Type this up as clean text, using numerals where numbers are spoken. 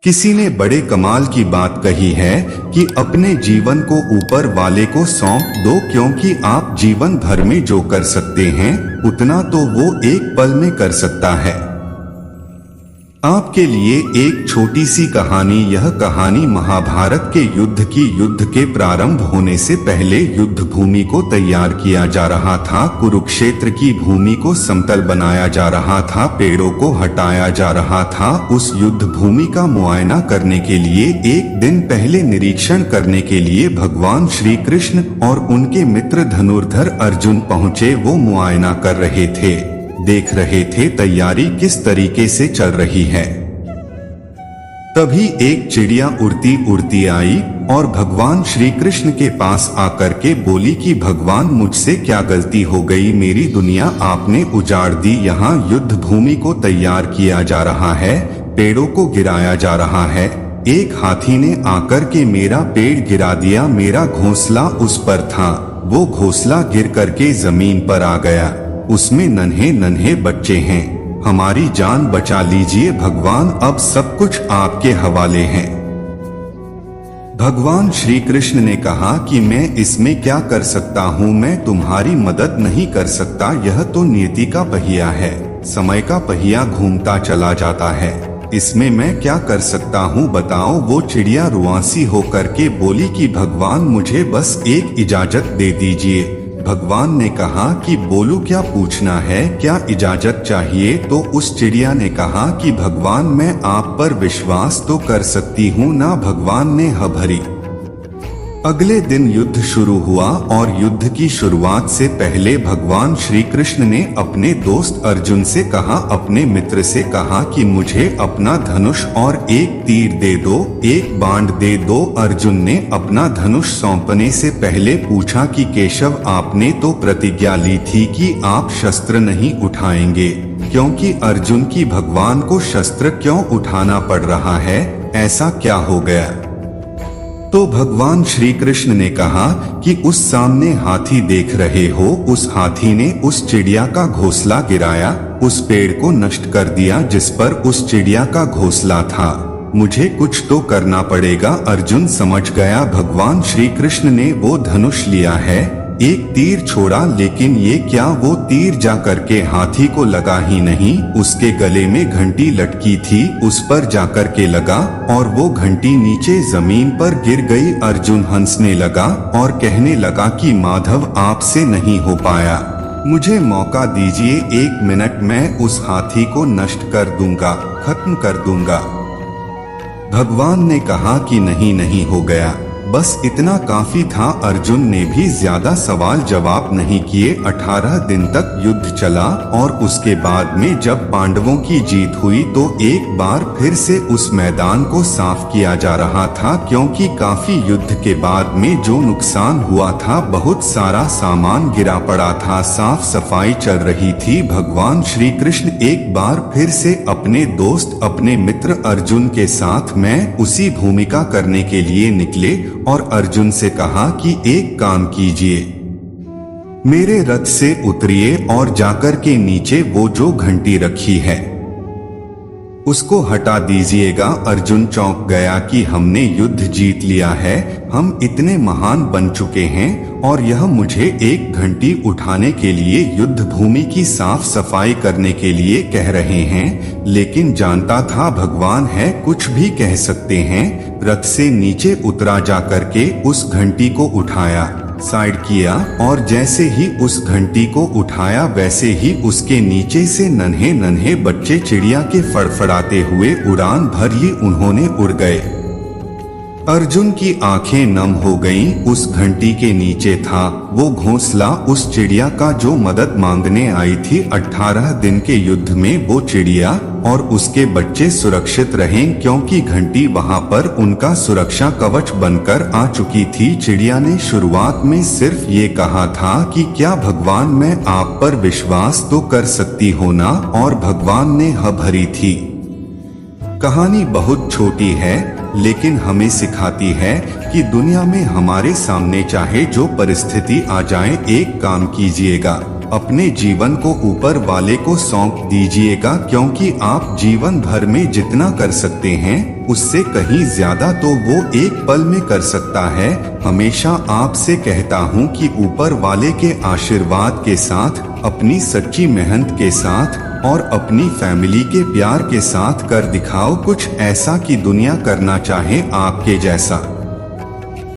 किसी ने बड़े कमाल की बात कही है कि अपने जीवन को ऊपर वाले को सौंप दो, क्योंकि आप जीवन भर में जो कर सकते हैं उतना तो वो एक पल में कर सकता है। आपके लिए एक छोटी सी कहानी। यह कहानी महाभारत के युद्ध की। युद्ध के प्रारंभ होने से पहले युद्ध भूमि को तैयार किया जा रहा था। कुरुक्षेत्र की भूमि को समतल बनाया जा रहा था, पेड़ों को हटाया जा रहा था। उस युद्ध भूमि का मुआयना करने के लिए एक दिन पहले निरीक्षण करने के लिए भगवान श्री कृष्ण और उनके मित्र धनुर्धर अर्जुन पहुंचे। वो मुआयना कर रहे थे, देख रहे थे तैयारी किस तरीके से चल रही है। तभी एक चिड़िया उड़ती उड़ती आई और भगवान श्री कृष्ण के पास आकर के बोली कि भगवान, मुझसे क्या गलती हो गई, मेरी दुनिया आपने उजाड़ दी। यहाँ युद्ध भूमि को तैयार किया जा रहा है, पेड़ों को गिराया जा रहा है, एक हाथी ने आकर के मेरा पेड़ गिरा दिया। मेरा घोंसला उस पर था, वो घोंसला गिर करके जमीन पर आ गया, उसमें नन्हे नन्हे बच्चे हैं। हमारी जान बचा लीजिए भगवान, अब सब कुछ आपके हवाले है। भगवान श्री कृष्ण ने कहा कि मैं इसमें क्या कर सकता हूँ, मैं तुम्हारी मदद नहीं कर सकता। यह तो नियति का पहिया है, समय का पहिया घूमता चला जाता है, इसमें मैं क्या कर सकता हूँ बताओ। वो चिड़िया रुआंसी होकर के बोली कि भगवान, मुझे बस एक इजाजत दे दीजिए। भगवान ने कहा कि बोलू, क्या पूछना है, क्या इजाजत चाहिए। तो उस चिड़िया ने कहा कि भगवान, मैं आप पर विश्वास तो कर सकती हूँ ना। भगवान ने ह भरी। अगले दिन युद्ध शुरू हुआ और युद्ध की शुरुआत से पहले भगवान श्री कृष्ण ने अपने दोस्त अर्जुन से कहा, अपने मित्र से कहा कि मुझे अपना धनुष और एक तीर दे दो, एक बाण दे दो। अर्जुन ने अपना धनुष सौंपने से पहले पूछा कि केशव, आपने तो प्रतिज्ञा ली थी कि आप शस्त्र नहीं उठाएंगे, क्योंकि अर्जुन की भगवान को शस्त्र क्यों उठाना पड़ रहा है, ऐसा क्या हो गया। तो भगवान श्री कृष्ण ने कहा कि उस सामने हाथी देख रहे हो, उस हाथी ने उस चिड़िया का घोंसला गिराया, उस पेड़ को नष्ट कर दिया जिस पर उस चिड़िया का घोंसला था। मुझे कुछ तो करना पड़ेगा। अर्जुन समझ गया भगवान श्री कृष्ण ने वो धनुष लिया है, एक तीर छोड़ा, लेकिन ये क्या, वो तीर जा करके हाथी को लगा ही नहीं, उसके गले में घंटी लटकी थी, उस पर जाकर के लगा और वो घंटी नीचे जमीन पर गिर गई। अर्जुन हंसने लगा और कहने लगा कि माधव, आपसे नहीं हो पाया, मुझे मौका दीजिए, 1 मिनट, मैं उस हाथी को नष्ट कर दूंगा, खत्म कर दूंगा। भगवान ने कहा कि नहीं, नहीं हो गया, बस इतना काफी था। अर्जुन ने भी ज्यादा सवाल जवाब नहीं किए। 18 दिन तक युद्ध चला और उसके बाद में जब पांडवों की जीत हुई तो एक बार फिर से उस मैदान को साफ किया जा रहा था, क्योंकि काफी युद्ध के बाद में जो नुकसान हुआ था, बहुत सारा सामान गिरा पड़ा था, साफ सफाई चल रही थी। भगवान श्री कृष्ण एक बार फिर से अपने दोस्त, अपने मित्र अर्जुन के साथ में उसी भूमिका करने के लिए निकले और अर्जुन से कहा कि एक काम कीजिए, मेरे रथ से उतरिए और जाकर के नीचे वो जो घंटी रखी है उसको हटा दीजिएगा। अर्जुन चौंक गया कि हमने युद्ध जीत लिया है, हम इतने महान बन चुके हैं और यह मुझे एक घंटी उठाने के लिए, युद्ध भूमि की साफ सफाई करने के लिए कह रहे हैं। लेकिन जानता था भगवान है, कुछ भी कह सकते हैं। रथ से नीचे उतरा, जा करके उस घंटी को उठाया, साइड किया और जैसे ही उस घंटी को उठाया वैसे ही उसके नीचे से नन्हे नन्हे बच्चे चिड़िया के फड़फड़ाते हुए उड़ान भर ली, उन्होंने उड़ गए। अर्जुन की आंखें नम हो गईं। उस घंटी के नीचे था वो घोंसला उस चिड़िया का जो मदद मांगने आई थी। 18 दिन के युद्ध में वो चिड़िया और उसके बच्चे सुरक्षित रहे, क्योंकि घंटी वहां पर उनका सुरक्षा कवच बनकर आ चुकी थी। चिड़िया ने शुरुआत में सिर्फ ये कहा था कि क्या भगवान, मैं आप पर विश्वास तो कर सकती हो ना, और भगवान ने ह भरी थी। कहानी बहुत छोटी है लेकिन हमें सिखाती है कि दुनिया में हमारे सामने चाहे जो परिस्थिति आ जाए, एक काम कीजिएगा, अपने जीवन को ऊपर वाले को सौंप दीजिएगा, क्योंकि आप जीवन भर में जितना कर सकते हैं उससे कहीं ज्यादा तो वो एक पल में कर सकता है। हमेशा आपसे कहता हूँ कि ऊपर वाले के आशीर्वाद के साथ, अपनी सच्ची मेहनत के साथ और अपनी फैमिली के प्यार के साथ कर दिखाओ कुछ ऐसा कि दुनिया करना चाहे आपके जैसा।